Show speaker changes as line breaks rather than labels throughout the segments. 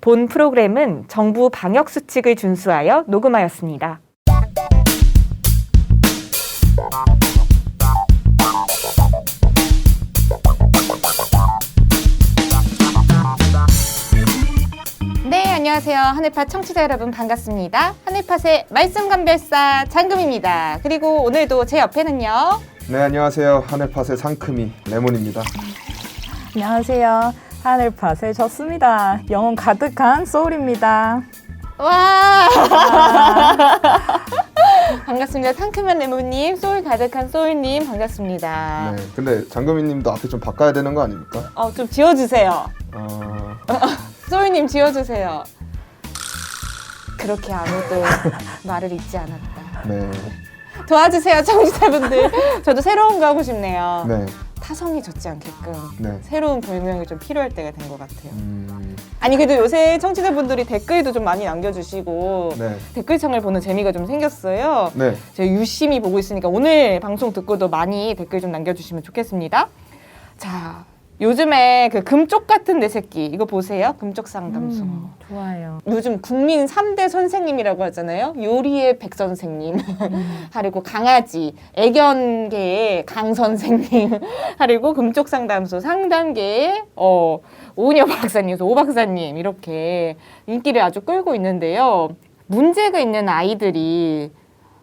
본 프로그램은 정부 방역 수칙을 준수하여 녹음하였습니다. 네, 안녕하세요. 하늘팟 청취자 여러분 반갑습니다. 하늘팟의 말씀감별사 장금입니다. 그리고 오늘도 제 옆에는요.
네, 안녕하세요. 하늘팟의 상큼이 레몬입니다.
안녕하세요. 하늘팟의 졌습니다. 영혼 가득한 소울입니다.
와 반갑습니다. 상큼한 레몬님, 소울 가득한 소울님 반갑습니다.
네, 근데 장금이님도 앞에 좀 바꿔야 되는 거 아닙니까?
좀 지워주세요. 소울님 지워주세요. 그렇게 아무도 말을 잊지 않았다.
네,
도와주세요, 청취자분들. 저도 새로운 거 하고 싶네요.
네,
타성이 젖지 않게끔
네.
새로운 별명이 좀 필요할 때가 된 것 같아요. 아니 그래도 요새 청취자분들이 댓글도 좀 많이 남겨주시고
네,
댓글창을 보는 재미가 좀 생겼어요.
네.
제가 유심히 보고 있으니까 오늘 방송 듣고도 많이 댓글 좀 남겨주시면 좋겠습니다. 자, 요즘에 그 금쪽 같은 내 새끼 이거 보세요. 금쪽 상담소.
좋아요.
요즘 국민 3대 선생님이라고 하잖아요. 요리의 백 선생님, 그리고 강아지, 애견계의 강 선생님, 그리고 금쪽 상담소 상담계의 오은여 박사님, 오 박사님 이렇게 인기를 아주 끌고 있는데요. 문제가 있는 아이들이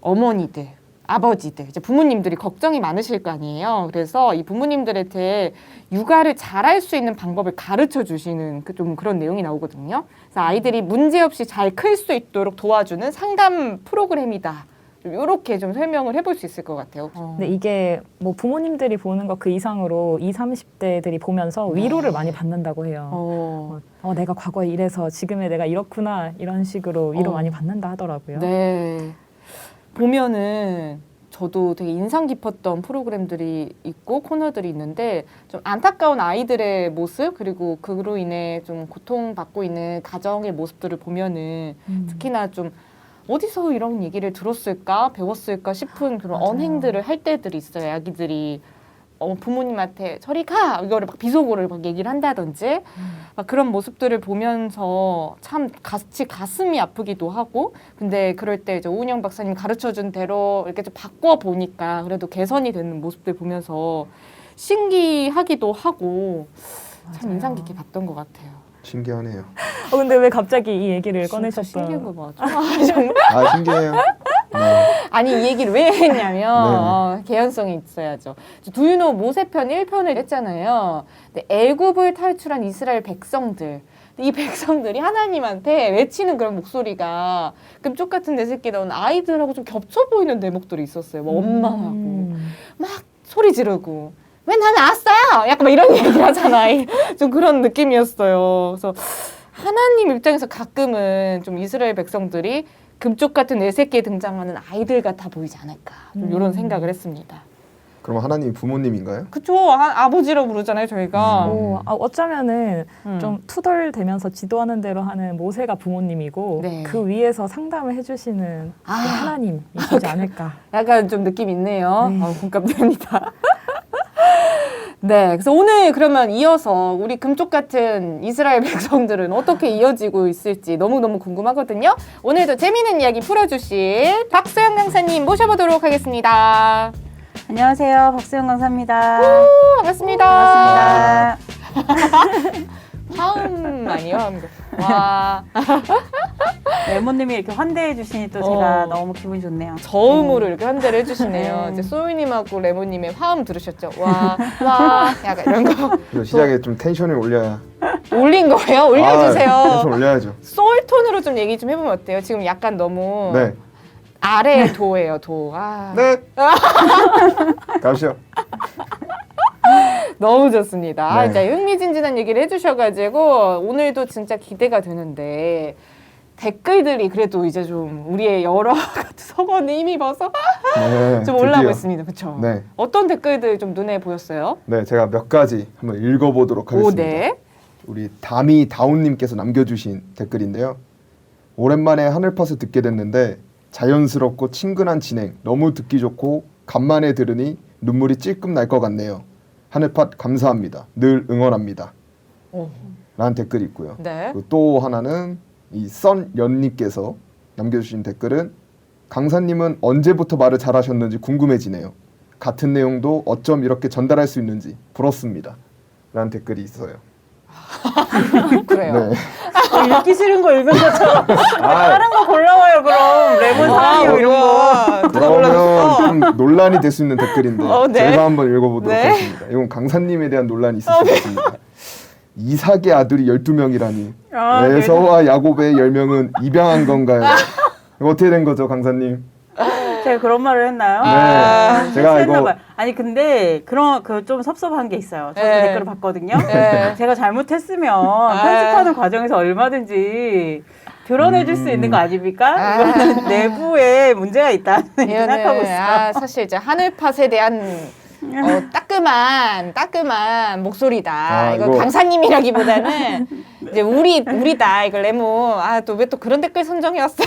어머니들, 아버지들, 이제 부모님들이 걱정이 많으실 거 아니에요. 그래서 이 부모님들한테 육아를 잘할 수 있는 방법을 가르쳐 주시는 좀 그런 내용이 나오거든요. 그래서 아이들이 문제 없이 잘 클 수 있도록 도와주는 상담 프로그램이다. 이렇게 좀 설명을 해볼 수 있을 것 같아요.
근데 이게 뭐 부모님들이 보는 것 그 이상으로 20, 30대들이 보면서 위로를 많이 받는다고 해요. 내가 과거에 이래서 지금의 내가 이렇구나 이런 식으로 위로 많이 받는다 하더라고요.
네. 보면은 저도 되게 인상 깊었던 프로그램들이 있고 코너들이 있는데 좀 안타까운 아이들의 모습 그리고 그로 인해 좀 고통받고 있는 가정의 모습들을 보면은 특히나 좀 어디서 이런 얘기를 들었을까 배웠을까 싶은 그런
맞아요.
언행들을 할 때들이 있어요. 아기들이 부모님한테 저리 가 이거를 막 비속어를 막 얘기를 한다든지 막 그런 모습들을 보면서 참 같이 가슴이 아프기도 하고 근데 그럴 때 이제 오은영 박사님 가르쳐준 대로 이렇게 좀 바꿔 보니까 그래도 개선이 되는 모습들 보면서 신기하기도 하고 참
맞아요.
인상 깊게 봤던 것 같아요.
신기하네요.
근데 왜 갑자기 이 얘기를
진짜
꺼내셨어요?
신기한 거 맞아. 정말.
아, 신기해요. 네,
아니 이 얘기를 왜 했냐면 개연성이 있어야죠. 두유노 모세편 1편을 했잖아요. 근데 애굽을 탈출한 이스라엘 백성들. 이 백성들이 하나님한테 외치는 그런 목소리가 금쪽 같은 내 새끼 나온 아이들하고 좀 겹쳐 보이는 대목들이 있었어요. 뭐 원망하고 막 소리 지르고 왜 나는 왔어요? 약간 막 이런 얘기 하잖아. 좀 그런 느낌이었어요. 그래서 하나님 입장에서 가끔은 좀 이스라엘 백성들이 금쪽 같은 내 새끼에 등장하는 아이들 같아 보이지 않을까 좀 이런 생각을 했습니다.
그럼 하나님이 부모님인가요?
그쵸. 아버지라고 부르잖아요 저희가.
어쩌면은 좀 투덜대면서 지도하는 대로 하는 모세가 부모님이고
네.
그 위에서 상담을 해주시는 그 하나님이시지 않을까.
약간 좀 느낌 있네요.
네.
공감됩니다. 네, 그래서 오늘 그러면 이어서 우리 금쪽 같은 이스라엘 백성들은 어떻게 이어지고 있을지 너무너무 궁금하거든요. 오늘도 재미있는 이야기 풀어주실 박소영 강사님 모셔보도록 하겠습니다.
안녕하세요. 박수영 강사입니다.
반갑습니다.
반갑습니다.
화음만이요. 와,
레몬님이 이렇게 환대해 주시니 또 제가 너무 기분이 좋네요.
저음으로 이렇게 환대를 해주시네요.
네.
이제 소희님하고 레몬님의 화음 들으셨죠? 와, 와, 약간 이런 거
그리고 시작에 좀 텐션을 올려야.
올린 거예요? 올려주세요.
텐션 올려야죠.
소울톤으로 좀 얘기 좀 해보면 어때요? 지금 약간 너무
네,
아래 도예요, 도.
네. 가시죠.
너무 좋습니다.
네.
진짜 흥미진진한 얘기를 해주셔가지고 오늘도 진짜 기대가 되는데 댓글들이 그래도 이제 좀 우리의 여러 성원에 힘입어서
네,
좀 올라오고
드디어.
있습니다. 그렇죠?
네,
어떤 댓글들 좀 눈에 보였어요?
네, 제가 몇 가지 한번 읽어보도록
오,
하겠습니다.
네.
우리 다미 다운님께서 남겨주신 댓글인데요. 오랜만에 하늘팟을 듣게 됐는데 자연스럽고 친근한 진행 너무 듣기 좋고 간만에 들으니 눈물이 찔끔 날 것 같네요. 하늘팟 감사합니다. 늘 응원합니다. 라는 댓글이 있고요.
네.
그리고 또 하나는 이 썬연님께서 남겨주신 댓글은 강사님은 언제부터 말을 잘하셨는지 궁금해지네요. 같은 내용도 어쩜 이렇게 전달할 수 있는지 부럽습니다. 라는 댓글이 있어요.
그래요.
네.
읽기 싫은 거 읽은 것처럼
아,
다른 거 골라와요 그럼 레몬 사이오 이런 거.
누가
그러면 좀 논란이 될 수 있는 댓글인데
네.
제가 한번 읽어보도록
네.
하겠습니다. 이건 강사님에 대한 논란이 있을 수 있습니다. 이삭의 아들이 12명이라니
아,
에서와 야곱의 10명은 입양한 건가요? 이거 어떻게 된 거죠, 강사님?
제가 그런 말을 했나요?
네. 제가
했나
이거
봐요. 아니 근데 그런 그 좀 섭섭한 게 있어요. 저도
네.
댓글을 봤거든요.
네.
제가 잘못했으면 편집하는 과정에서 얼마든지 드러내줄 수 있는 거 아닙니까? 이거는 내부에 문제가 있다는 생각하고 있어요.
사실 이제 하늘팟에 대한 따끔한 목소리다. 이거
이거-
강사님이라기보다는 이제 우리다. 이거 레몬. 또 왜 또 그런 댓글 선정이었어?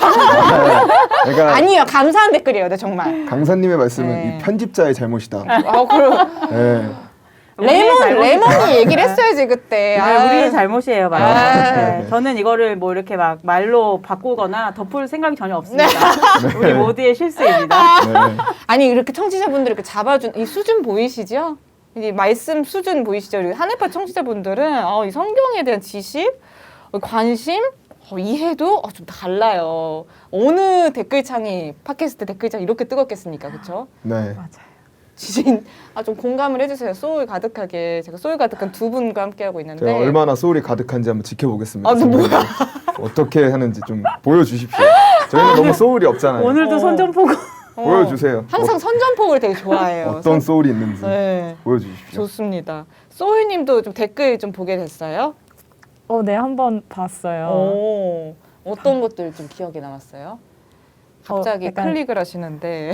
그러니까
아니요, 감사한 댓글이에요, 네, 정말.
강사님의 말씀은
네.
이 편집자의 잘못이다.
그럼
네.
우리의
레몬이
잘못이죠.
얘기를 했어야지 그때.
네, 우리의 잘못이에요, 맞아요.
아.
네, 저는 이거를 뭐 이렇게 막 말로 바꾸거나 덮을 생각이 전혀 없습니다.
네.
우리 모두의 실수입니다.
네.
아니 이렇게 청취자분들 이렇게 잡아준 이 수준 보이시죠? 이 말씀 수준 보이시죠? 우리 하늘파 청취자분들은 이 성경에 대한 지식, 관심, 이해도 좀 달라요. 어느 댓글창이 팟캐스트 댓글창 이렇게 뜨겁겠습니까, 그렇죠?
네.
맞아요.
지진 좀 공감을 해주세요. 소울 가득하게 제가 소울 가득한 두 분과 함께하고 있는데.
제가 얼마나 소울이 가득한지 한번 지켜보겠습니다.
네. 뭐야?
어떻게 하는지 좀 보여주십시오. 저희는 너무 소울이 없잖아요.
오늘도 선전포고.
보여주세요.
항상 선전폭을 되게 좋아해요.
어떤 소울이 있는지
네.
보여주십시오.
좋습니다. 소울님도 좀 댓글 좀 보게 됐어요?
네, 한번 봤어요.
오, 어떤 것들 좀 기억에 남았어요? 갑자기
약간-
클릭을 하시는데.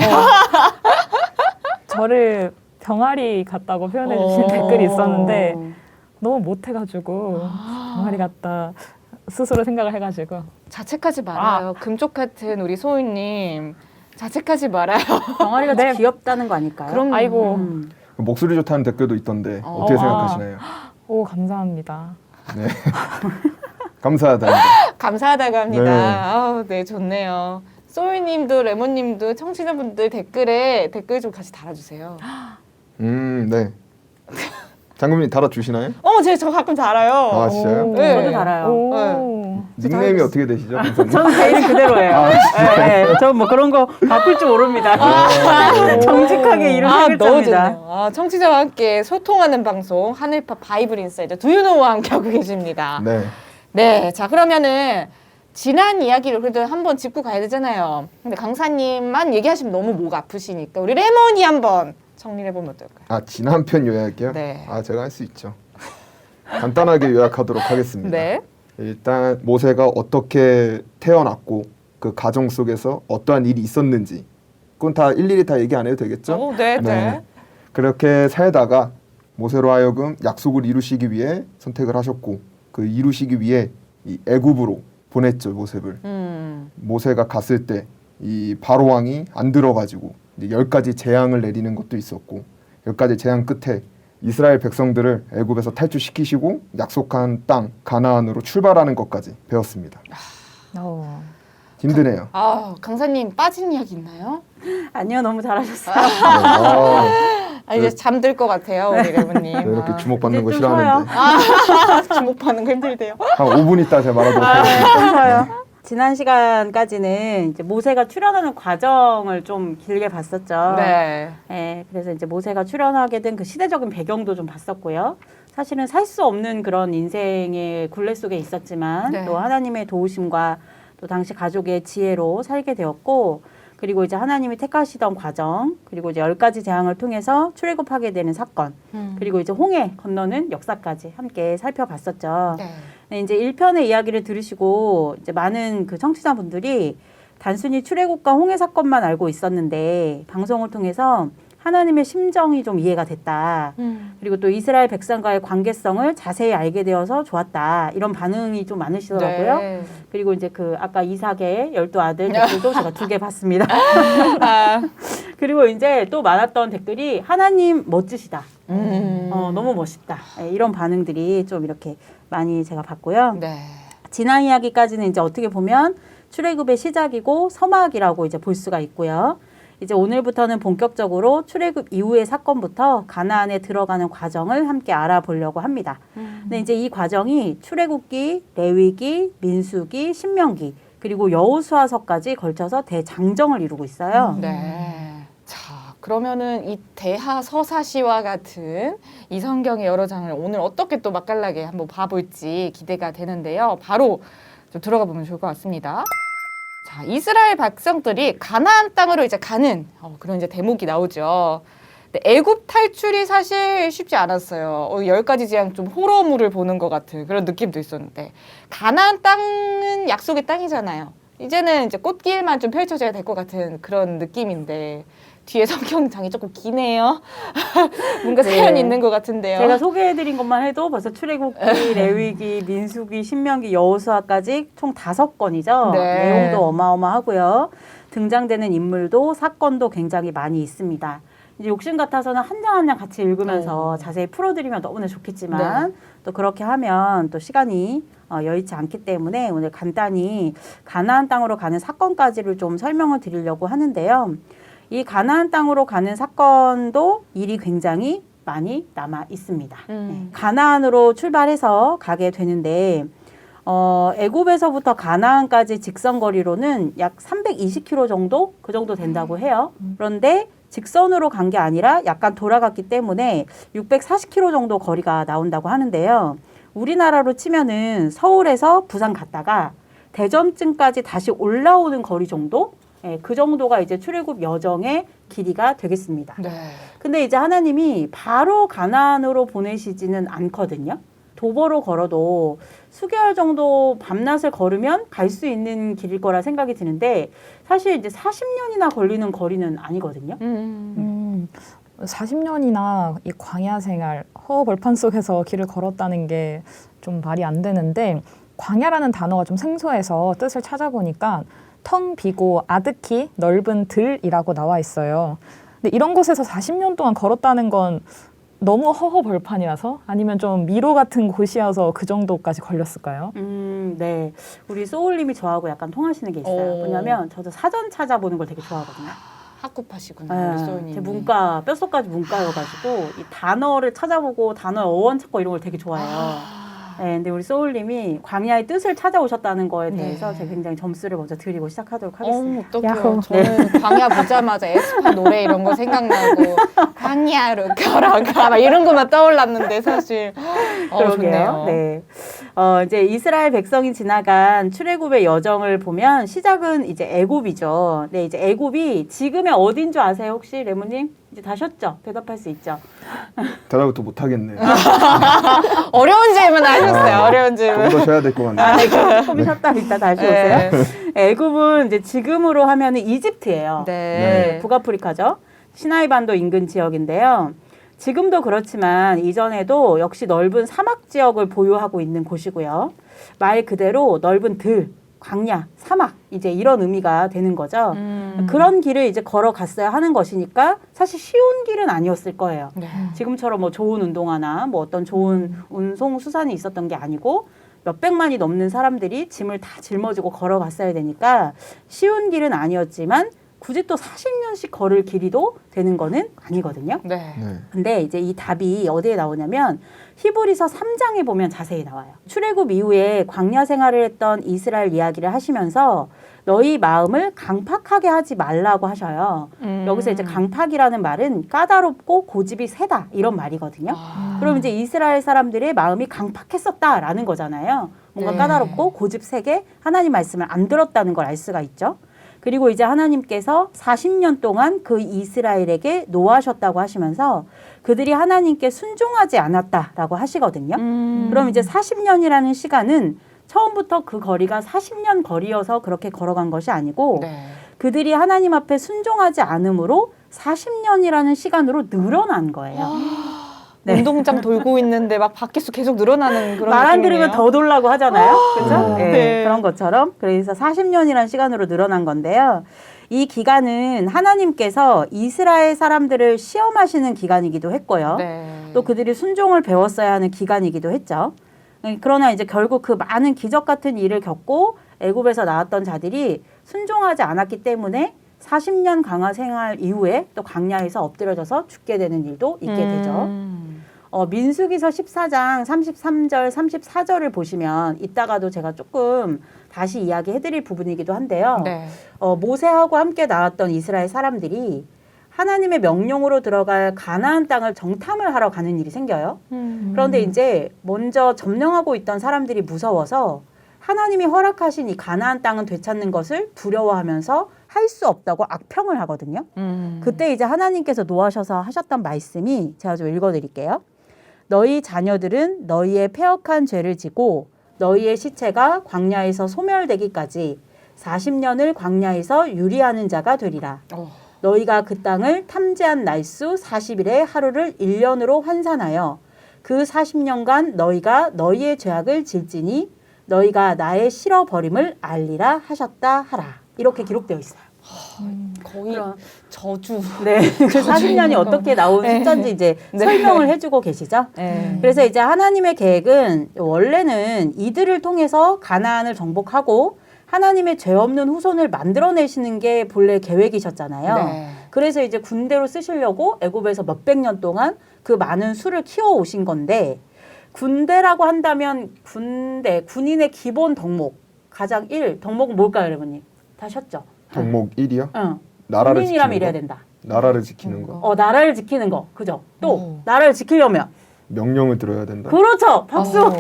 저를 병아리 같다고 표현해 주신 댓글이 있었는데 너무 못해가지고 병아리 같다 스스로 생각을 해가지고
자책하지 말아요. 금쪽 같은 우리 소희님. 자책하지 말아요.
병아리가
네.
귀엽다는 거 아닐까요?
그럼
아이고
목소리 좋다는 댓글도 있던데 어떻게
아.
생각하시나요?
오 감사합니다.
네. 감사하다.
감사하다고 합니다.
네.
네, 좋네요. 소희님도 레몬님도 청취자분들 댓글에 댓글 좀 같이 달아주세요.
네. 장군님 달아주시나요?
저 가끔 달아요.
진짜요?
네.
저도 달아요.
오.
닉네임이 어떻게 되시죠? 강사님?
저는 제 이름 그대로예요. 네, 저는 뭐 그런 거 바꿀 줄 모릅니다. 정직하게 이름 세
너무
글자입니다.
좋네요. 청취자와 함께 소통하는 방송 하늘파 바이블 인사이드 두유노와 함께하고 계십니다.
네.
네, 자 그러면은 지난 이야기를 그래도 한번 짚고 가야 되잖아요. 근데 강사님만 얘기하시면 너무 목 아프시니까 우리 레몬이 한번 정리해 보면 어떨까요?
지난 편 요약이요?
네.
제가 할 수 있죠. 간단하게 요약하도록 하겠습니다.
네.
일단 모세가 어떻게 태어났고 그 가정 속에서 어떠한 일이 있었는지 그건 다 일일이 다 얘기 안 해도 되겠죠?
네.
그렇게 살다가 모세로 하여금 약속을 이루시기 위해 선택을 하셨고 그 이루시기 위해 이 애굽으로 보냈죠, 모세를. 모세가 갔을 때 이 바로 왕이 안 들어가지고 이제 10가지 재앙을 내리는 것도 있었고 10가지 재앙 끝에 이스라엘 백성들을 애굽에서 탈출시키시고 약속한 땅 가나안으로 출발하는 것까지 배웠습니다. 힘드네요.
강사님 빠진 이야기 있나요?
아니요, 너무 잘하셨어요.
이제 잠들 것 같아요, 우리 레몬님.
이렇게 주목받는 거
이제 좀
싫어하는데
주목받는 거 힘들대요.
한 5분 있다 제가 말하도록 하겠습니다.
지난 시간까지는 이제 모세가 출현하는 과정을 좀 길게 봤었죠.
네.
네, 그래서 이제 모세가 출현하게 된 그 시대적인 배경도 좀 봤었고요. 사실은 살 수 없는 그런 인생의 굴레 속에 있었지만
네.
또 하나님의 도우심과 또 당시 가족의 지혜로 살게 되었고, 그리고 이제 하나님이 택하시던 과정, 그리고 이제 10가지 재앙을 통해서 출애굽하게 되는 사건, 그리고 이제 홍해 건너는 역사까지 함께 살펴봤었죠.
네.
네, 이제 1편의 이야기를 들으시고 이제 많은 그 청취자분들이 단순히 출애굽과 홍해 사건만 알고 있었는데 방송을 통해서 하나님의 심정이 좀 이해가 됐다. 그리고 또 이스라엘 백성과의 관계성을 자세히 알게 되어서 좋았다. 이런 반응이 좀 많으시더라고요.
네.
그리고 이제 그 아까 이삭의 12아들 댓글도 제가 2개 봤습니다. 그리고 이제 또 많았던 댓글이 하나님 멋지시다. 너무 멋있다. 네, 이런 반응들이 좀 이렇게 많이 제가 봤고요.
네.
지난 이야기까지는 이제 어떻게 보면 출애굽의 시작이고 서막이라고 이제 볼 수가 있고요. 이제 오늘부터는 본격적으로 출애굽 이후의 사건부터 가나안에 들어가는 과정을 함께 알아보려고 합니다. 근데 이제 이 과정이 출애굽기, 레위기, 민수기, 신명기 그리고 여호수아서까지 걸쳐서 대장정을 이루고 있어요.
네. 자, 그러면은 이 대하서사시와 같은 이 성경의 여러 장을 오늘 어떻게 또 맛깔나게 한번 봐볼지 기대가 되는데요. 바로 좀 들어가 보면 좋을 것 같습니다. 자, 이스라엘 백성들이 가나안 땅으로 이제 가는 그런 이제 대목이 나오죠. 근데 애굽 탈출이 사실 쉽지 않았어요. 10가지 재앙 좀 호러물을 보는 것 같은 그런 느낌도 있었는데 가나안 땅은 약속의 땅이잖아요. 이제는 이제 꽃길만 좀 펼쳐져야 될 것 같은 그런 느낌인데 뒤에 성경장이 조금 기네요. 뭔가
네.
사연이 있는 것 같은데요.
제가 소개해드린 것만 해도 벌써 출애굽기, 레위기, 민수기, 신명기, 여호수아까지 총 5건이죠.
네.
내용도 어마어마하고요. 등장되는 인물도 사건도 굉장히 많이 있습니다. 이제 욕심 같아서는 한 장 한 장 같이 읽으면서 자세히 풀어드리면 너무나 좋겠지만 또 그렇게 하면 또 시간이 여의치 않기 때문에 오늘 간단히 가나안 땅으로 가는 사건까지를 좀 설명을 드리려고 하는데요. 이 가나안 땅으로 가는 사건도 일이 굉장히 많이 남아 있습니다. 가나안으로 출발해서 가게 되는데 애굽에서부터 가나안까지 직선 거리로는 약 320km 정도 그 정도 된다고 해요. 그런데 직선으로 간 게 아니라 약간 돌아갔기 때문에 640km 정도 거리가 나온다고 하는데요. 우리나라로 치면은 서울에서 부산 갔다가 대전쯤까지 다시 올라오는 거리 정도? 예, 그 정도가 이제 출애굽 여정의 길이가 되겠습니다.
네.
근데 이제 하나님이 바로 가나안으로 보내시지는 않거든요. 도보로 걸어도 수개월 정도 밤낮을 걸으면 갈 수 있는 길일 거라 생각이 드는데 사실 이제 40년이나 걸리는 거리는 아니거든요.
40년이나 이 광야 생활, 허허벌판 속에서 길을 걸었다는 게 좀 말이 안 되는데 광야라는 단어가 좀 생소해서 뜻을 찾아보니까 텅 비고 아득히 넓은 들이라고 나와 있어요. 근데 이런 곳에서 40년 동안 걸었다는 건 너무 허허벌판이라서 아니면 좀 미로 같은 곳이어서 그 정도까지 걸렸을까요?
네. 우리 소울님이 저하고 약간 통하시는 게 있어요. 뭐냐면 저도 사전 찾아보는 걸 되게 좋아하거든요.
학구파시구나. 우리
제
소연님.
문과, 뼛속까지 문과여가지고 이 단어를 찾아보고 단어 어원 찾고 이런 걸 되게 좋아해요. 네, 근데 우리 소울님이 광야의 뜻을 찾아오셨다는 거에 대해서 제가 굉장히 점수를 먼저 드리고 시작하도록 하겠습니다.
어떡해요.
야호.
저는 광야 보자마자 에스파 노래 이런 거 생각나고 광야로 걸어가 막 이런 것만 떠올랐는데 사실 좋네요.
네. 이제 이스라엘 백성이 지나간 출애굽의 여정을 보면 시작은 이제 애굽이죠. 네, 이제 애굽이 지금의 어딘 줄 아세요? 혹시 레모님? 이제 다 쉬었죠? 대답할 수 있죠?
대답을 또 못하겠네.
어려운 질문 하셨어요. 어려운 질문.
좀 더 쉬어야 될 것 같네.
네, 조금 쉬었다 이따 다시 오세요. 애굽은 이제 지금으로 하면은 이집트예요.
네.
북아프리카죠. 시나이 반도 인근 지역인데요. 지금도 그렇지만 이전에도 역시 넓은 사막 지역을 보유하고 있는 곳이고요. 말 그대로 넓은 들, 광야, 사막 이제 이런 의미가 되는 거죠. 그런 길을 이제 걸어갔어야 하는 것이니까 사실 쉬운 길은 아니었을 거예요.
네.
지금처럼 뭐 좋은 운동화나 뭐 어떤 좋은 운송 수산이 있었던 게 아니고 몇백만이 넘는 사람들이 짐을 다 짊어지고 걸어갔어야 되니까 쉬운 길은 아니었지만 굳이 또 40년씩 걸을 길이도 되는 거는 아니거든요.
네.
네.
근데 이제 이 답이 어디에 나오냐면 히브리서 3장에 보면 자세히 나와요. 출애굽 이후에 광야 생활을 했던 이스라엘 이야기를 하시면서 너희 마음을 강팍하게 하지 말라고 하셔요. 여기서 이제 강팍이라는 말은 까다롭고 고집이 세다 이런 말이거든요. 그럼 이제 이스라엘 사람들의 마음이 강팍했었다라는 거잖아요. 뭔가
네.
까다롭고 고집 세게 하나님 말씀을 안 들었다는 걸 알 수가 있죠. 그리고 이제 하나님께서 40년 동안 그 이스라엘에게 노하셨다고 하시면서 그들이 하나님께 순종하지 않았다라고 하시거든요. 그럼 이제 40년이라는 시간은 처음부터 그 거리가 40년 거리여서 그렇게 걸어간 것이 아니고
네.
그들이 하나님 앞에 순종하지 않으므로 40년이라는 시간으로 늘어난 거예요. 네.
운동장 돌고 있는데 막 바퀴수 계속 늘어나는 그런
말 안
느낌이네요.
들으면 더 돌라고 하잖아요. 그렇죠? 네,
네.
그런 것처럼. 그래서 40년이라는 시간으로 늘어난 건데요. 이 기간은 하나님께서 이스라엘 사람들을 시험하시는 기간이기도 했고요.
네.
또 그들이 순종을 배웠어야 하는 기간이기도 했죠. 그러나 이제 결국 그 많은 기적 같은 일을 겪고 애굽에서 나왔던 자들이 순종하지 않았기 때문에 40년 강화 생활 이후에 또 광야에서 엎드려져서 죽게 되는 일도 있게 되죠. 민수기서 14장 33절, 34절을 보시면 이따가도 제가 조금 다시 이야기해드릴 부분이기도 한데요.
네.
모세하고 함께 나왔던 이스라엘 사람들이 하나님의 명령으로 들어갈 가나안 땅을 정탐을 하러 가는 일이 생겨요. 그런데 이제 먼저 점령하고 있던 사람들이 무서워서 하나님이 허락하신 이 가나안 땅은 되찾는 것을 두려워하면서 할 수 없다고 악평을 하거든요. 그때 이제 하나님께서 노하셔서 하셨던 말씀이 제가 좀 읽어드릴게요. 너희 자녀들은 너희의 패역한 죄를 지고 너희의 시체가 광야에서 소멸되기까지 40년을 광야에서 유리하는 자가 되리라. 너희가 그 땅을 탐지한 날수 40일의 하루를 1년으로 환산하여 그 40년간 너희가 너희의 죄악을 질지니 너희가 나의 싫어버림을 알리라 하셨다 하라. 이렇게 기록되어 있어요.
거의 저주.
네, 그 40년이 어떻게 나온 숫자인지 이제 설명을 해주고 계시죠. 그래서 이제 하나님의 계획은 원래는 이들을 통해서 가나안을 정복하고 하나님의 죄 없는 후손을 만들어내시는 게 본래 계획이셨잖아요.
네.
그래서 이제 군대로 쓰시려고 애굽에서 몇백 년 동안 그 많은 수를 키워 오신 건데 군대라고 한다면 군인의 기본 덕목 가장 1 덕목은 뭘까요, 여러분님? 다 하셨죠?
덕목 1이요?
응.
나라를
군인이라면
지키는
이래야
거?
된다.
나라를 지키는 거.
나라를 지키는 거, 그죠? 또 나라를 지키려면
명령을 들어야 된다.
그렇죠. 박수.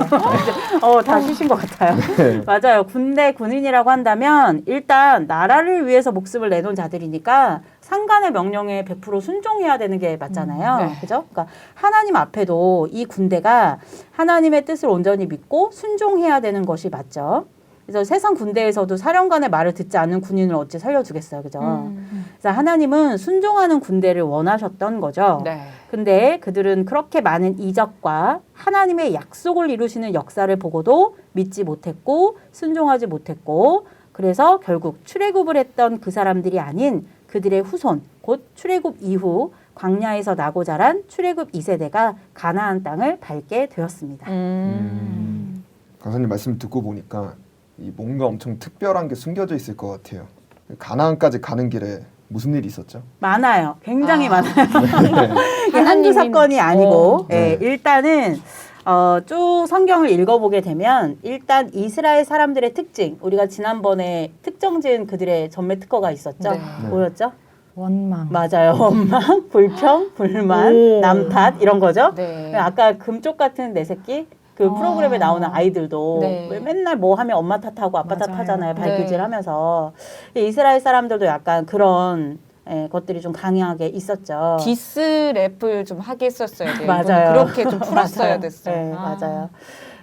다 쉬신 것 같아요.
네.
맞아요. 군인이라고 한다면 일단 나라를 위해서 목숨을 내놓은 자들이니까 상관의 명령에 100% 순종해야 되는 게 맞잖아요.
네.
그죠? 그러니까 하나님 앞에도 이 군대가 하나님의 뜻을 온전히 믿고 순종해야 되는 것이 맞죠. 그래서 세상 군대에서도 사령관의 말을 듣지 않는 군인을 어찌 살려주겠어요. 그죠? 그래서 하나님은 순종하는 군대를 원하셨던 거죠.
네.
근데 그들은 그렇게 많은 이적과 하나님의 약속을 이루시는 역사를 보고도 믿지 못했고 순종하지 못했고 그래서 결국 출애굽을 했던 그 사람들이 아닌 그들의 후손 곧 출애굽 이후 광야에서 나고 자란 출애굽 2세대가 가나안 땅을 밟게 되었습니다.
강사님 말씀 듣고 보니까 이 뭔가 엄청 특별한 게 숨겨져 있을 것 같아요. 가나안까지 가는 길에 무슨 일이 있었죠?
많아요. 굉장히 많아요.
네.
한두 사건이 아니고
네.
일단은 쭉 성경을 읽어보게 되면 일단 이스라엘 사람들의 특징 우리가 지난번에 특정 지은 그들의 전매 특허가 있었죠.
네.
뭐였죠?
원망.
맞아요. 원망, 불평, 불만, 남탓 이런 거죠.
네.
아까 금쪽 같은 내 새끼 그 프로그램에 나오는 아이들도
네.
왜 맨날 뭐 하면 엄마 탓하고 아빠
맞아요.
탓하잖아요.
네.
발그질하면서 이스라엘 사람들도 약간 그런 것들이 좀 강하게 있었죠.
디스 랩을 좀 하게 했었어야 돼요.
맞아요.
그렇게 좀 풀었어야
맞아요.
됐어요.
네, 맞아요.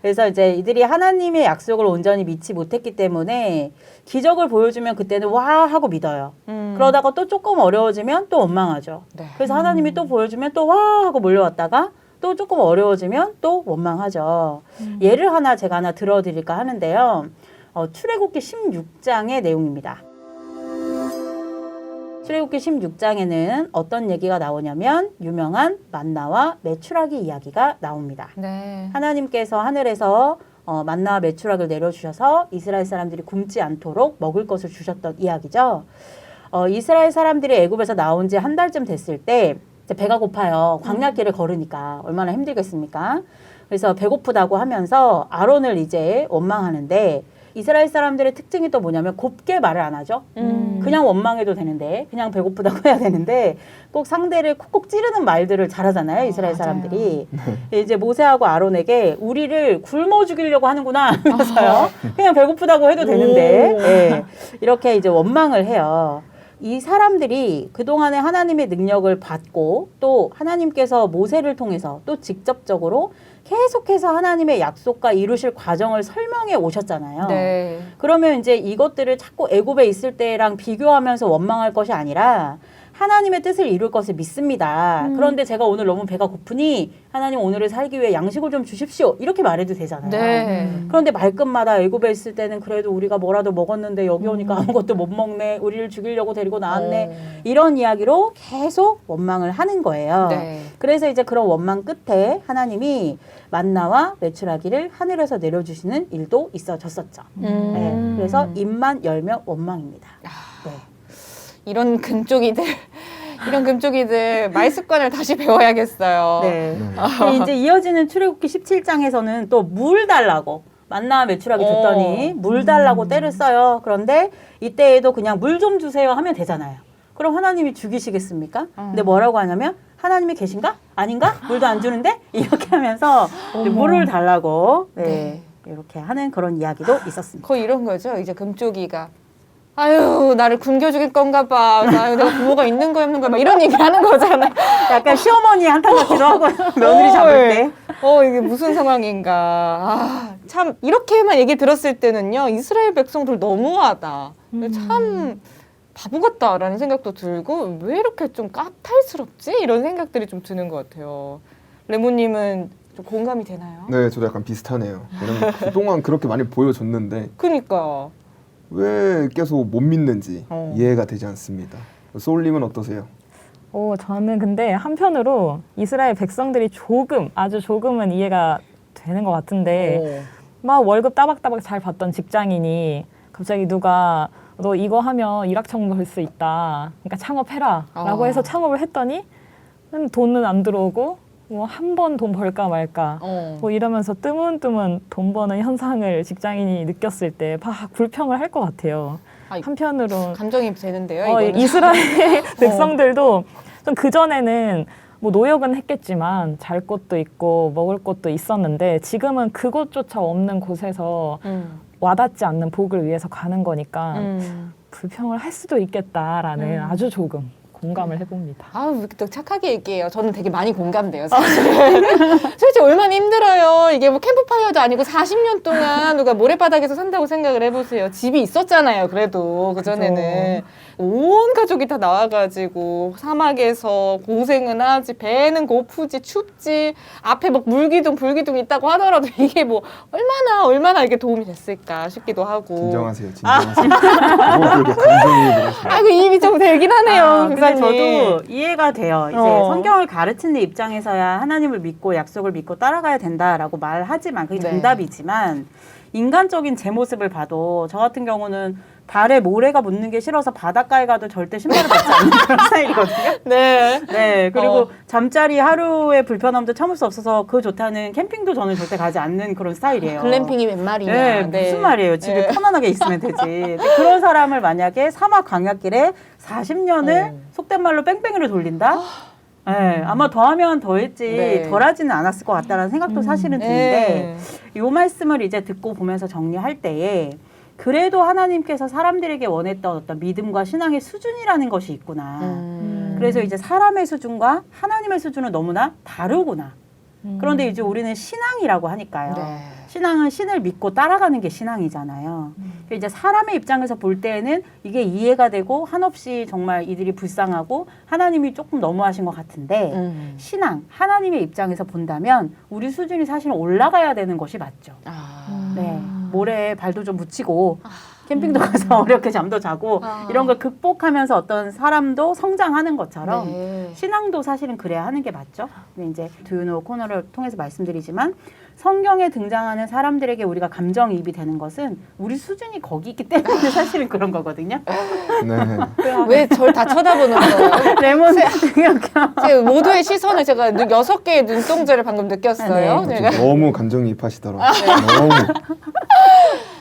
그래서 이제 이들이 하나님의 약속을 온전히 믿지 못했기 때문에 기적을 보여주면 그때는 와 하고 믿어요. 그러다가 또 조금 어려워지면 또 원망하죠.
네.
그래서 하나님이 또 보여주면 또 와 하고 몰려왔다가 또 조금 어려워지면 또 원망하죠. 예를 제가 하나 들어드릴까 하는데요. 출애굽기 16장의 내용입니다. 출애굽기 16장에는 어떤 얘기가 나오냐면 유명한 만나와 메추라기 이야기가 나옵니다.
네.
하나님께서 하늘에서 만나와 메추라기를 내려주셔서 이스라엘 사람들이 굶지 않도록 먹을 것을 주셨던 이야기죠. 이스라엘 사람들이 애굽에서 나온 지 한 달쯤 됐을 때 이제 배가 고파요. 광야길을 걸으니까 얼마나 힘들겠습니까? 그래서 배고프다고 하면서 아론을 이제 원망하는데 이스라엘 사람들의 특징이 또 뭐냐면 곱게 말을 안 하죠. 그냥 원망해도 되는데 그냥 배고프다고 해야 되는데 꼭 상대를 콕콕 찌르는 말들을 잘하잖아요. 이스라엘 사람들이. 이제 모세하고 아론에게 우리를 굶어 죽이려고 하는구나 하면서요. 그냥 배고프다고 해도 되는데 네. 이렇게 이제 원망을 해요. 이 사람들이 그동안에 하나님의 능력을 받고 또 하나님께서 모세를 통해서 또 직접적으로 계속해서 하나님의 약속과 이루실 과정을 설명해 오셨잖아요.
네.
그러면 이제 이것들을 자꾸 애굽에 있을 때랑 비교하면서 원망할 것이 아니라 하나님의 뜻을 이룰 것을 믿습니다. 그런데 제가 오늘 너무 배가 고프니 하나님 오늘을 살기 위해 양식을 좀 주십시오. 이렇게 말해도 되잖아요.
네.
그런데 말끝마다 애굽에 있을 때는 그래도 우리가 뭐라도 먹었는데 여기 오니까 아무것도 못 먹네. 우리를 죽이려고 데리고 나왔네. 이런 이야기로 계속 원망을 하는 거예요.
네.
그래서 이제 그런 원망 끝에 하나님이 만나와 메추라기를 하늘에서 내려주시는 일도 있어졌었죠. 네. 그래서 입만 열면 원망입니다. 네.
이런 금쪽이들 말 습관을 다시 배워야겠어요.
네. 이제 이어지는 출애굽기 17장에서는 또 물 달라고 만나와 메추라기 줬더니 물 달라고 때를 써요. 그런데 이때에도 그냥 물 좀 주세요 하면 되잖아요. 그럼 하나님이 죽이시겠습니까? 근데 뭐라고 하냐면 하나님이 계신가? 아닌가? 물도 안 주는데? 이렇게 하면서 물을 달라고 네. 이렇게 하는 그런 이야기도 있었습니다.
거의 이런 거죠. 이제 금쪽이가 아유 나를 굶겨 죽일 건가 봐. 아유, 내가 부모가 있는 거야 없는 거야 막 이런 얘기를 하는 거잖아요.
약간 시어머니 한탄 같기도 하고 며느리 잡을 때.
이게 무슨 상황인가. 아, 참 이렇게만 얘기 들었을 때는요. 이스라엘 백성들 너무하다. 참 바보 같다라는 생각도 들고 왜 이렇게 좀 까탈스럽지? 이런 생각들이 좀 드는 것 같아요. 레모님은 좀 공감이 되나요?
네, 저도 약간 비슷하네요. 왜냐면 그동안 그렇게 많이 보여줬는데
그니까.
왜 계속 못 믿는지 이해가 되지 않습니다. 소울님은 어떠세요?
저는 근데 한편으로 이스라엘 백성들이 아주 조금은 이해가 되는 것 같은데 막 월급 따박따박 잘 받던 직장인이 갑자기 누가 너 이거 하면 일확천금 벌 수 있다. 그러니까 창업해라. 라고 해서 창업을 했더니 돈은 안 들어오고 뭐 한 번 돈 벌까 말까 뭐 이러면서 뜨문뜨문 돈 버는 현상을 직장인이 느꼈을 때 막 불평을 할 것 같아요. 한편으로
감정이 되는데요. 이거는.
이스라엘 백성들도 좀 그전에는 뭐 노역은 했겠지만 잘 곳도 있고 먹을 곳도 있었는데 지금은 그곳조차 없는 곳에서 와닿지 않는 복을 위해서 가는 거니까 불평을 할 수도 있겠다라는 아주 조금 공감을 해봅니다.
왜 이렇게 또 착하게 얘기해요. 저는 되게 많이 공감돼요, 사실. 솔직히 얼마나 힘들어요. 이게 뭐 캠프파이어도 아니고 40년 동안 누가 모래바닥에서 산다고 생각을 해보세요. 집이 있었잖아요, 그래도. 그전에는. 온 가족이 다 나와가지고 사막에서 고생은 하지, 배는 고프지, 춥지, 앞에 막 물기둥, 불기둥 있다고 하더라도 이게 뭐 얼마나 이게 도움이 됐을까 싶기도 하고.
진정하세요. 너무 그렇게 감정이 들어서.
아이고, 입이 좀 들긴 하네요.
근데 저도 이해가 돼요. 이제 성경을 가르치는 입장에서야 하나님을 믿고 약속을 믿고 따라가야 된다라고 말하지만 그게 정답이지만 인간적인 제 모습을 봐도 저 같은 경우는 발에 모래가 묻는 게 싫어서 바닷가에 가도 절대 신발을 벗지 않는 그런 스타일이거든요.
네.
그리고 잠자리 하루의 불편함도 참을 수 없어서 그 좋다는 캠핑도 저는 절대 가지 않는 그런 스타일이에요.
글램핑이 웬 말이냐.
네, 무슨 말이에요. 집에 편안하게 있으면 되지. 근데 그런 사람을 만약에 사막 광야길에 40년을 속된 말로 뺑뺑이를 돌린다? 네, 아마 더하면 더했지 덜하지는 않았을 것 같다는 생각도 사실은 드는데 이 말씀을 이제 듣고 보면서 정리할 때에 그래도 하나님께서 사람들에게 원했던 어떤 믿음과 신앙의 수준이라는 것이 있구나. 그래서 이제 사람의 수준과 하나님의 수준은 너무나 다르구나. 그런데 이제 우리는 신앙이라고 하니까요. 신앙은 신을 믿고 따라가는 게 신앙이잖아요. 이제 사람의 입장에서 볼 때에는 이게 이해가 되고 한없이 정말 이들이 불쌍하고 하나님이 조금 너무하신 것 같은데 신앙, 하나님의 입장에서 본다면 우리 수준이 사실은 올라가야 되는 것이 맞죠. 네, 모래에 발도 좀 묻히고 캠핑도 가서 어렵게 잠도 자고 이런 걸 극복하면서 어떤 사람도 성장하는 것처럼 신앙도 사실은 그래야 하는 게 맞죠. 근데 이제 두유노 코너를 통해서 말씀드리지만 성경에 등장하는 사람들에게 우리가 감정이입이 되는 것은 우리 수준이 거기 있기 때문에 사실은 그런 거거든요.
네.
왜 절 다 쳐다보는 거예요?
레몬
제가 모두의 시선을 제가 6개의 눈동자를 방금 느꼈어요. 제가.
너무 감정이입하시더라고요. 너무.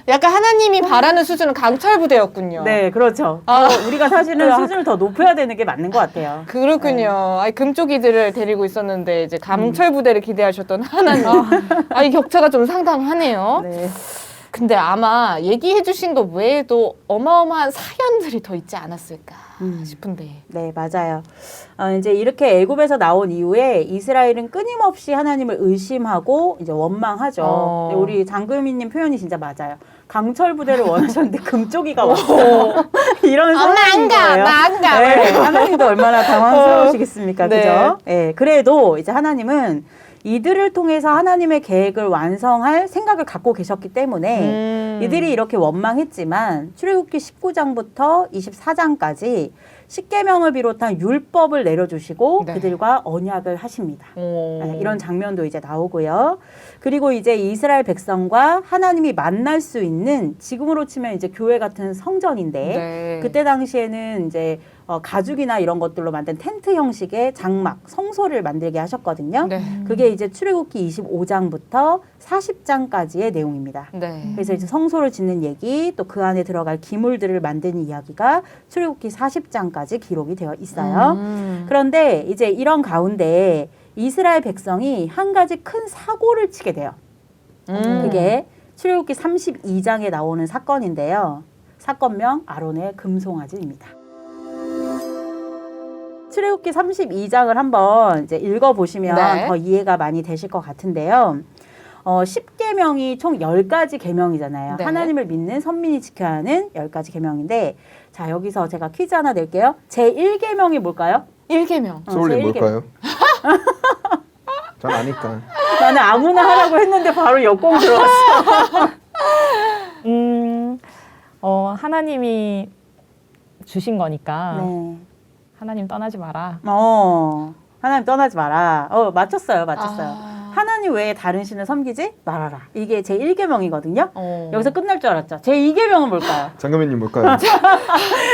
약간 하나님이 바라는 수준은 강철부대였군요.
네, 그렇죠. 우리가 사실은 수준을 더 높여야 되는 게 맞는 것 같아요.
그렇군요. 아니, 금쪽이들을 데리고 있었는데 이제 강철부대를 기대하셨던 하나님. 이 격차가 좀 상당하네요.
네.
근데 아마 얘기해 주신 것 외에도 어마어마한 사연들이 더 있지 않았을까 싶은데.
네, 맞아요. 이제 이렇게 애굽에서 나온 이후에 이스라엘은 끊임없이 하나님을 의심하고 이제 원망하죠. 우리 장금희님 표현이 진짜 맞아요. 강철 부대를 원하셨는데 금쪽이가 왔어. 이런
엄마 안
상황인
가,
거예요.
나 안 가.
네, 하나님도 얼마나 당황스러우시겠습니까,
네.
그죠? 네, 그래도 이제 하나님은 이들을 통해서 하나님의 계획을 완성할 생각을 갖고 계셨기 때문에 이들이 이렇게 원망했지만 출애굽기 19장부터 24장까지 십계명을 비롯한 율법을 내려주시고
네.
그들과 언약을 하십니다.
오.
네, 이런 장면도 이제 나오고요. 그리고 이제 이스라엘 백성과 하나님이 만날 수 있는 지금으로 치면 이제 교회 같은 성전인데
네.
그때 당시에는 이제 가죽이나 이런 것들로 만든 텐트 형식의 장막, 성소를 만들게 하셨거든요.
네.
그게 이제 출애굽기 25장부터 40장까지의 내용입니다.
네.
그래서 이제 성소를 짓는 얘기, 또 그 안에 들어갈 기물들을 만드는 이야기가 출애굽기 40장까지 기록이 되어 있어요. 그런데 이제 이런 가운데 이스라엘 백성이 한 가지 큰 사고를 치게 돼요. 그게 출애굽기 32장에 나오는 사건인데요. 사건명 아론의 금송아지입니다. 출애굽기 32장을 한번 이제 읽어보시면
네.
더 이해가 많이 되실 것 같은데요. 10계명이 총 10가지 계명이잖아요.
네.
하나님을 믿는 선민이 지켜야 하는 10가지 계명인데 자 여기서 제가 퀴즈 하나 낼게요. 제1계명이 뭘까요?
1계명.
소울이
제1계명.
뭘까요? 전 아니까.
나는 아무나 하라고 했는데 바로 역공 들어왔어.
하나님이 주신 거니까
네.
하나님 떠나지 마라.
하나님 떠나지 마라. 맞췄어요. 맞췄어요.
아.
하나님 외에 다른 신을 섬기지 말아라. 이게 제1계명이거든요.
어.
여기서 끝날 줄 알았죠. 제2계명은 뭘까요?
장금희님 뭘까요?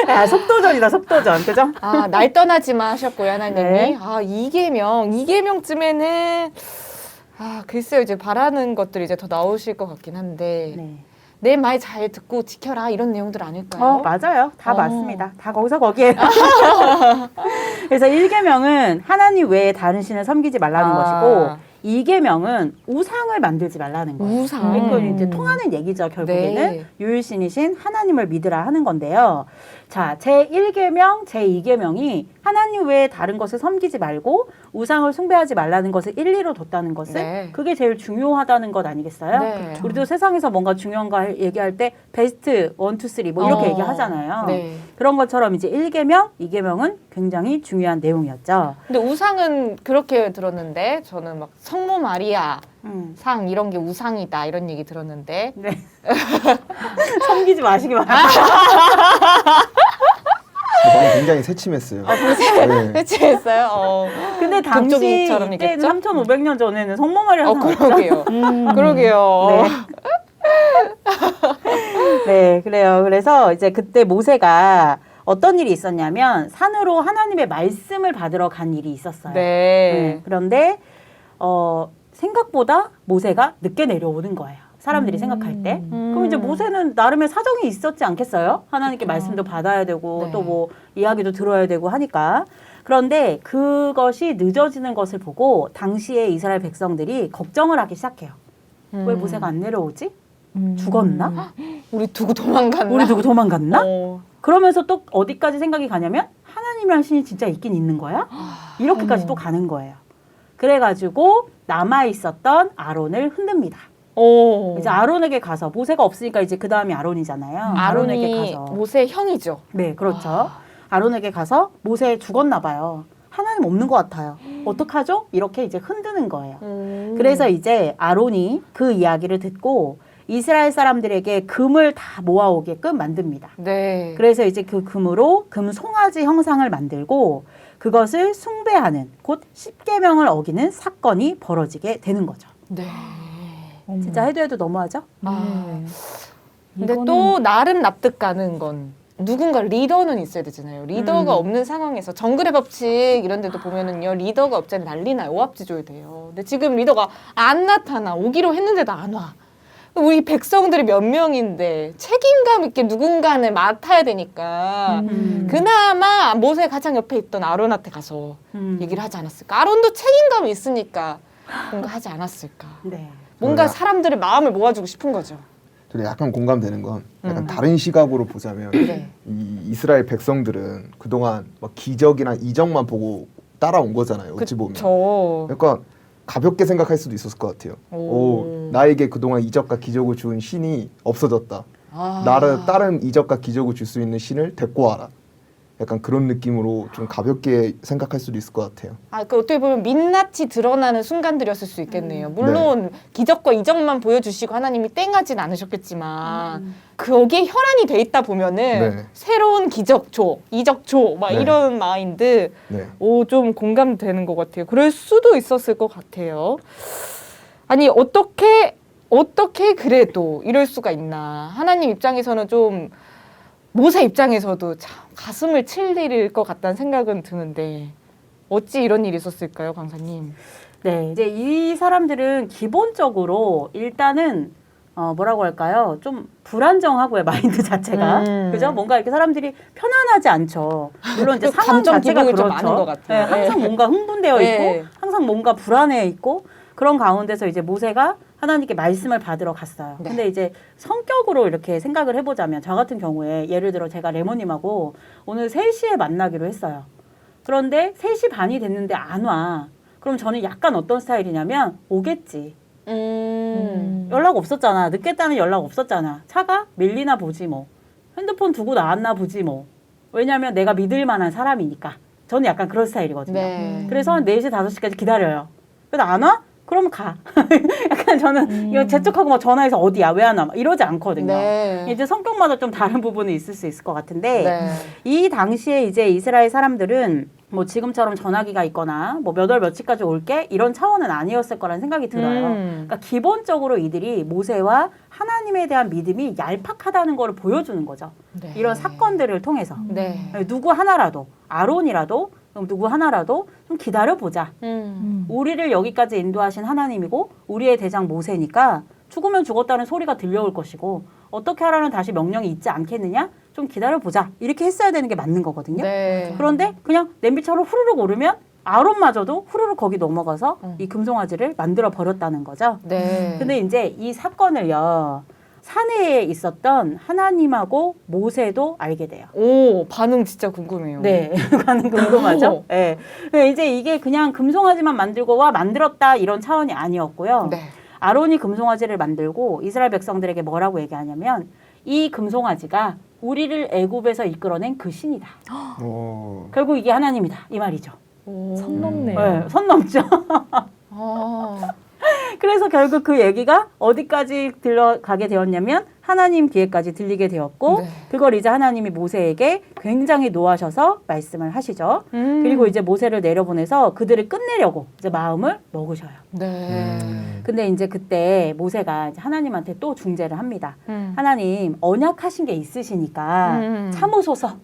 야, 속도전이다, 속도전. 그죠?
아, 날 떠나지 마 하셨고요, 하나님이.
네.
아, 2계명쯤에는 아, 글쎄요, 이제 바라는 것들이 이제 더 나오실 것 같긴 한데.
네.
내 말 잘 듣고 지켜라 이런 내용들 아닐까요?
맞아요. 다
어.
맞습니다. 다 거기서 거기에요. 그래서 1계명은 하나님 외에 다른 신을 섬기지 말라는 것이고 2계명은 우상을 만들지 말라는 거예요.
우상.
그러니까 이제 통하는 얘기죠. 결국에는
네.
유일신이신 하나님을 믿으라 하는 건데요. 자, 제1계명, 제2계명이 하나님 외에 다른 것을 섬기지 말고 우상을 숭배하지 말라는 것을 일리로 뒀다는 것은
네.
그게 제일 중요하다는 것 아니겠어요?
네.
우리도 세상에서 뭔가 중요한 거 얘기할 때 베스트 1, 2, 3 뭐 이렇게 얘기하잖아요.
네.
그런 것처럼 이제 1계명, 2계명은 굉장히 중요한 내용이었죠.
근데 우상은 그렇게 들었는데 저는 막 성모 마리아 상 이런 게 우상이다 이런 얘기 들었는데
네. 섬기지 마시기 바랍니다.
방금 굉장히 새침했어요. 네.
대체했어요.
근데 당시
금쪽이처럼
이때는
있겠죠?
3,500년 전에는 성모마리아 상 없죠?
그러게요. 그러게요.
네, 그래요. 그래서 이제 그때 모세가 어떤 일이 있었냐면 산으로 하나님의 말씀을 받으러 간 일이 있었어요.
네.
그런데 생각보다 모세가 늦게 내려오는 거예요. 사람들이 생각할 때. 그럼 이제 모세는 나름의 사정이 있었지 않겠어요? 하나님께 말씀도 받아야 되고
네.
또 뭐 이야기도 들어야 되고 하니까. 그런데 그것이 늦어지는 것을 보고 당시에 이스라엘 백성들이 걱정을 하기 시작해요. 왜 모세가 안 내려오지? 죽었나?
우리 두고 도망갔나?
우리 두고 도망갔나?
어.
그러면서 또 어디까지 생각이 가냐면 하나님이란 신이 진짜 있긴 있는 거야? 이렇게까지 또 가는 거예요. 그래가지고 남아있었던 아론을 흔듭니다.
오.
이제 아론에게 가서 모세가 없으니까 이제 그 다음이 아론이잖아요. 아론에게
아론이
가서
모세의 형이죠.
네 그렇죠. 아론에게 가서 모세 죽었나 봐요. 하나님 없는 것 같아요. 어떡하죠? 이렇게 이제 흔드는 거예요. 그래서 이제 아론이 그 이야기를 듣고 이스라엘 사람들에게 금을 다 모아오게끔 만듭니다.
네.
그래서 이제 그 금으로 금 송아지 형상을 만들고 그것을 숭배하는 곧 십계명을 어기는 사건이 벌어지게 되는 거죠.
네.
진짜 해도 너무하죠?
아. 근데 또 나름 납득 가는 건 누군가 리더는 있어야 되잖아요. 리더가 없는 상황에서 정글의 법칙 이런 데도 보면은요. 리더가 없잖아요. 난리나요. 오합지졸 돼요. 근데 지금 리더가 안 나타나. 오기로 했는데도 안 와. 우리 백성들이 몇 명인데 책임감 있게 누군가는 맡아야 되니까 그나마 모세 가장 옆에 있던 아론한테 가서 얘기를 하지 않았을까. 아론도 책임감이 있으니까 뭔가 하지 않았을까.
네.
뭔가 사람들의 마음을 모아주고 싶은 거죠.
저는 약간 공감되는 건 약간 다른 시각으로 보자면
네.
이 이스라엘 백성들은 그동안 막 기적이나 이적만 보고 따라온 거잖아요. 어찌 보면.
저
그러니까 가볍게 생각할 수도 있었을 것 같아요.
오.
나에게 그동안 이적과 기적을 준 신이 없어졌다. 나를 다른 이적과 기적을 줄 수 있는 신을 데리고 와라. 약간 그런 느낌으로 좀 가볍게 생각할 수도 있을 것 같아요.
그 어떻게 보면 민낯이 드러나는 순간들이었을 수 있겠네요. 물론 기적과 이적만 보여주시고 하나님이 땡하진 않으셨겠지만 거기에 혈안이 돼 있다 보면은 새로운 기적 줘, 이적 줘, 막 이런 마인드 좀 공감되는 것 같아요. 그럴 수도 있었을 것 같아요. 아니 어떻게 그래도 이럴 수가 있나. 하나님 입장에서는 좀 모세 입장에서도 참 가슴을 칠 일일 것 같다는 생각은 드는데 어찌 이런 일이 있었을까요, 강사님?
네, 이제 이 사람들은 기본적으로 일단은 뭐라고 할까요? 좀 불안정하고요, 마인드 자체가. 그죠? 뭔가 이렇게 사람들이 편안하지 않죠. 물론 이제 상황 자체가 그렇죠.
좀 많은 것 같아요.
네, 항상 뭔가 흥분되어
네.
있고 항상 뭔가 불안해 있고 그런 가운데서 이제 모세가 하나님께 말씀을 받으러 갔어요.
네.
근데 이제 성격으로 이렇게 생각을 해보자면 저 같은 경우에 예를 들어 제가 레모님하고 오늘 3시에 만나기로 했어요. 그런데 3시 반이 됐는데 안 와. 그럼 저는 약간 어떤 스타일이냐면 오겠지. 연락 없었잖아. 늦겠다는 연락 없었잖아. 차가 밀리나 보지 뭐. 핸드폰 두고 나왔나 보지 뭐. 왜냐면 내가 믿을 만한 사람이니까. 저는 약간 그런 스타일이거든요.
네.
그래서 한 4시, 5시까지 기다려요. 그래서 안 와? 그러면 가. 약간 저는 이거 재촉하고 막 전화해서 어디야? 왜 안 와? 이러지 않거든요.
네.
이제 성격마다 좀 다른 부분이 있을 수 있을 것 같은데
네.
이 당시에 이제 이스라엘 사람들은 뭐 지금처럼 전화기가 있거나 뭐 몇 월 며칠까지 올게 이런 차원은 아니었을 거라는 생각이 들어요. 그러니까 기본적으로 이들이 모세와 하나님에 대한 믿음이 얄팍하다는 걸 보여주는 거죠.
네.
이런 사건들을 통해서
네.
누구 하나라도 아론이라도 누구 하나라도 좀 기다려보자. 우리를 여기까지 인도하신 하나님이고 우리의 대장 모세니까 죽으면 죽었다는 소리가 들려올 것이고 어떻게 하라는 다시 명령이 있지 않겠느냐? 좀 기다려보자. 이렇게 했어야 되는 게 맞는 거거든요.
네.
그런데 그냥 냄비차로 후루룩 오르면 아론마저도 후루룩 거기 넘어가서 이 금송아지를 만들어 버렸다는 거죠.
네.
근데 이제 이 사건을요. 산에 있었던 하나님하고 모세도 알게 돼요.
오, 반응 진짜 궁금해요.
네, 가는 궁금하죠. 네. 이제 이게 그냥 금송아지만 만들고 와 만들었다 이런 차원이 아니었고요.
네.
아론이 금송아지를 만들고 이스라엘 백성들에게 뭐라고 얘기하냐면 이 금송아지가 우리를 애굽에서 이끌어낸 그 신이다. 결국 이게 하나님이다 이 말이죠.
선 넘네요.
네, 선 넘죠. 그래서 결국 그 얘기가 어디까지 들어가게 되었냐면 하나님 귀에까지 들리게 되었고 그걸 이제 하나님이 모세에게 굉장히 노하셔서 말씀을 하시죠. 그리고 이제 모세를 내려보내서 그들을 끝내려고 이제 마음을 먹으셔요.
네.
근데 이제 그때 모세가 이제 하나님한테 또 중재를 합니다. 하나님 언약하신 게 있으시니까 참으소서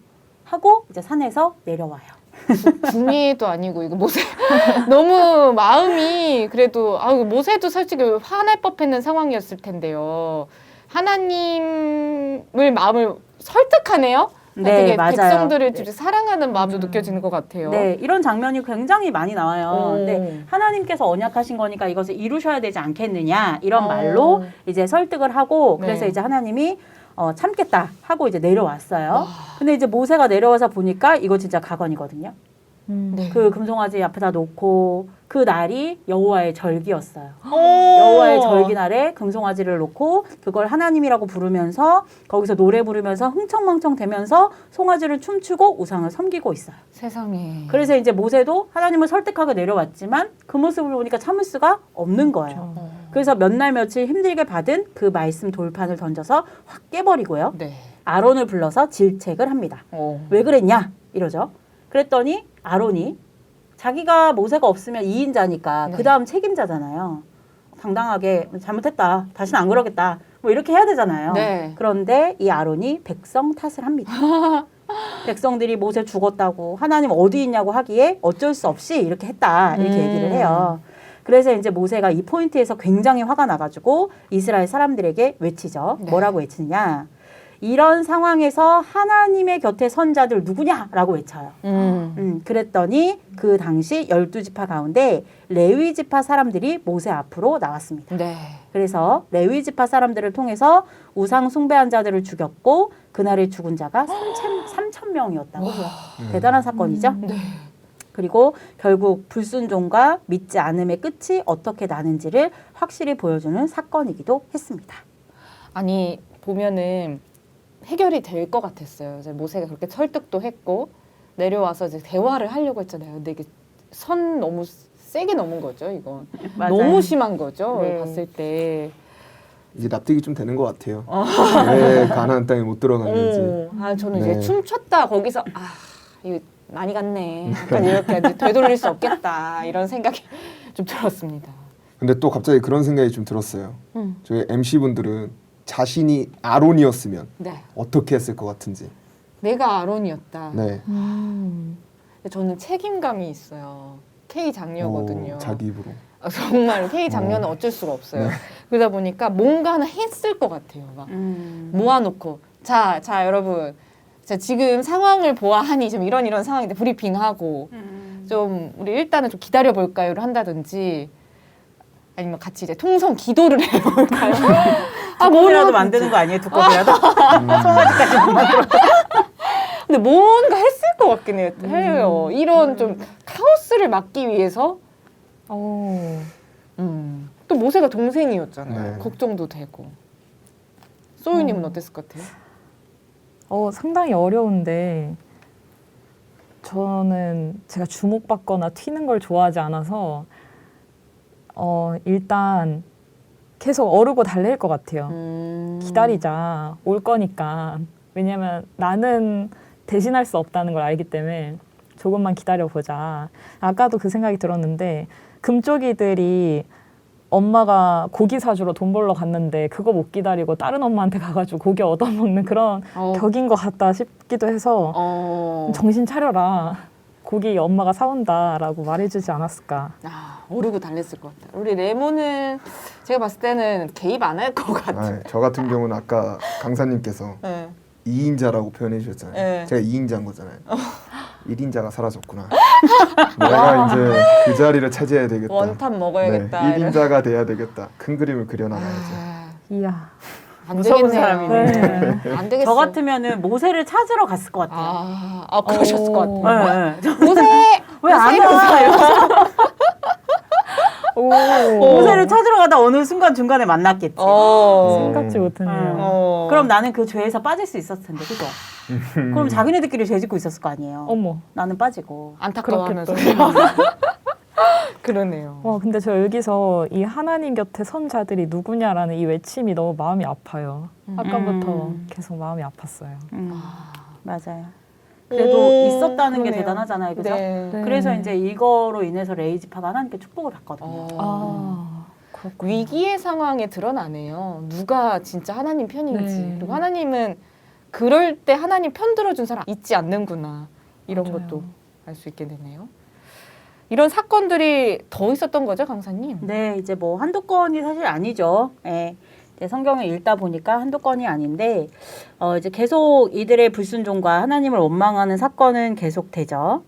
하고 이제 산에서 내려와요.
중의도 아니고 이거 모세 너무 마음이 그래도 모세도 솔직히 화날 법했는 상황이었을 텐데요. 하나님을 마음을 설득하네요.
네,
되게
맞아요.
백성들을 네. 사랑하는 마음도 느껴지는 것 같아요.
네, 이런 장면이 굉장히 많이 나와요.
오.
근데 하나님께서 언약하신 거니까 이것을 이루셔야 되지 않겠느냐 이런 말로 이제 설득을 하고 그래서
네.
이제 하나님이 참겠다 하고 이제 내려왔어요. 근데 이제 모세가 내려와서 보니까 이거 진짜 가건이거든요.
네.
그 금송아지 앞에다 놓고 그 날이 여호와의 절기였어요. 여호와의 절기 날에 금송아지를 놓고 그걸 하나님이라고 부르면서 거기서 노래 부르면서 흥청망청 대면서 송아지를 춤추고 우상을 섬기고 있어요.
세상에.
그래서 이제 모세도 하나님을 설득하고 내려왔지만 그 모습을 보니까 참을 수가 없는 거예요. 그래서 몇 날 며칠 힘들게 받은 그 말씀 돌판을 던져서 확 깨버리고요.
네.
아론을 불러서 질책을 합니다. 왜 그랬냐? 이러죠. 그랬더니 아론이 자기가 모세가 없으면 2인자니까
네.
그 다음 책임자잖아요. 당당하게 잘못했다. 다시는 안 그러겠다. 뭐 이렇게 해야 되잖아요.
네.
그런데 이 아론이 백성 탓을 합니다. 백성들이 모세 죽었다고 하나님 어디 있냐고 하기에 어쩔 수 없이 이렇게 했다. 이렇게 얘기를 해요. 그래서 이제 모세가 이 포인트에서 굉장히 화가 나가지고 이스라엘 사람들에게 외치죠.
네.
뭐라고 외치느냐. 이런 상황에서 하나님의 곁에 선 자들 누구냐라고 외쳐요. 그랬더니 그 당시 12지파 가운데 레위지파 사람들이 모세 앞으로 나왔습니다.
네.
그래서 레위지파 사람들을 통해서 우상 숭배한 자들을 죽였고 그날에 죽은 자가 3천 명이었다고 해요. 대단한 사건이죠.
네.
그리고 결국 불순종과 믿지 않음의 끝이 어떻게 나는지를 확실히 보여주는 사건이기도 했습니다.
아니 보면은 해결이 될 것 같았어요. 이제 모세가 그렇게 설득도 했고 내려와서 이제 대화를 하려고 했잖아요. 근데 이게 선 너무 세게 넘은 거죠. 이건
맞아요.
너무 심한 거죠.
네.
봤을 때.
이제 납득이 좀 되는 것 같아요. 왜 가나안 땅에 못 들어갔는지.
저는
네.
이제 춤췄다 거기서 이거 많이 갔네. 약간 이렇게 이제 되돌릴 수 없겠다 이런 생각이 좀 들었습니다.
근데 또 갑자기 그런 생각이 좀 들었어요. 저희 MC분들은 자신이 아론이었으면
네,
어떻게 했을 것 같은지.
내가 아론이었다.
네.
근데 저는 책임감이 있어요. K 장녀거든요.
자기 입으로.
정말 K 장녀는 어쩔 수가 없어요. 그러다 보니까 뭔가 하나 했을 것 같아요. 막 모아놓고 자 여러분, 자 지금 상황을 보아하니 좀 이런 상황인데 브리핑하고 좀 우리 일단은 좀 기다려 볼까요를 한다든지 아니면 같이 이제 통성 기도를 해볼까요?
뭐라도 만드는 거 아니에요? 두꺼비라도? 송아지까지 못 만들어.
근데 뭔가 했을 것 같긴 해요. 이런 좀 카오스를 막기 위해서. 또 모세가 동생이었잖아요.
네.
걱정도 되고. 소유님은 어땠을 것 같아요?
상당히 어려운데 저는 제가 주목받거나 튀는 걸 좋아하지 않아서 일단 계속 어르고 달랠 것 같아요. 기다리자, 올 거니까. 왜냐면 나는 대신할 수 없다는 걸 알기 때문에 조금만 기다려보자. 아까도 그 생각이 들었는데 금쪽이들이 엄마가 고기 사주러 돈 벌러 갔는데 그거 못 기다리고 다른 엄마한테 가가지고 고기 얻어먹는 그런 격인 것 같다 싶기도 해서 정신 차려라. 고기 엄마가 사온다라고 말해주지 않았을까.
오르고 달랬을 것 같아요. 우리 레몬은 제가 봤을 때는 개입 안 할 것 같아요.
저 같은 경우는 아까 강사님께서
네.
2인자라고 표현해 주셨잖아요.
네.
제가 2인자인 거잖아요. 1인자가 사라졌구나. 내가 이제 그 자리를 차지해야 되겠다.
원탑 먹어야겠다.
네, 1인자가 돼야 되겠다. 큰 그림을 그려나가야죠.
이야.
안
무서운
되겠네요.
사람이네.
안 되겠어.
저 같으면은 모세를 찾으러 갔을 것 같아요.
그러셨을 것 같아요.
네.
모세!
왜 안 와? 모세를 찾으러 가다 어느 순간 중간에 만났겠지.
생각지 못했네요.
그럼 나는 그 죄에서 빠질 수 있었을 텐데, 그죠? 그럼 자기네들끼리 죄 짓고 있었을 거 아니에요.
어머.
나는 빠지고.
안타까워하면서. 그러네요.
근데 저 여기서 이 하나님 곁에 선 자들이 누구냐라는 이 외침이 너무 마음이 아파요. 아까부터 계속 마음이 아팠어요.
맞아요. 그래도 있었다는 게
그러네요.
대단하잖아요, 그죠?
네.
그래서 이제 이거로 인해서 레이지파가 하나님께 축복을 받거든요.
그렇군요.
위기의 상황에 드러나네요. 누가 진짜 하나님 편인지.
네.
그리고 하나님은 그럴 때 하나님 편 들어준 사람 잊지 않는구나. 이런
맞아요.
것도 알 수 있게 되네요. 이런 사건들이 더 있었던 거죠, 강사님?
네, 이제 뭐 한두 건이 사실 아니죠. 예. 이제 성경을 읽다 보니까 한두 건이 아닌데, 이제 계속 이들의 불순종과 하나님을 원망하는 사건은 계속되죠.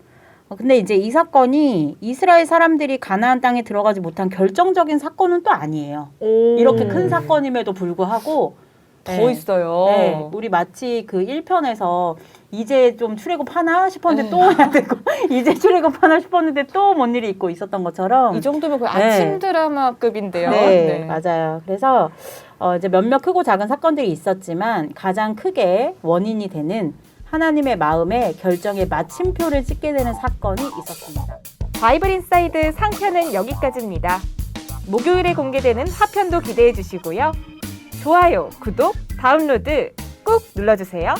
근데 이제 이 사건이 이스라엘 사람들이 가나안 땅에 들어가지 못한 결정적인 사건은 또 아니에요. 이렇게 큰 사건임에도 불구하고
더 있어요.
네, 우리 마치 그 1편에서 이제 좀 출애굽하나 싶었는데 또 해야 되고 이제 출애굽하나 싶었는데 또 뭔 일이 있고 있었던 것처럼
이 정도면 거의 아침 드라마급인데요.
네, 맞아요. 그래서 이제 몇몇 크고 작은 사건들이 있었지만 가장 크게 원인이 되는 하나님의 마음에 결정의 마침표를 찍게 되는 사건이 있었습니다.
바이블 인사이드 상편은 여기까지입니다. 목요일에 공개되는 하편도 기대해 주시고요. 좋아요, 구독, 다운로드 꾹 눌러주세요.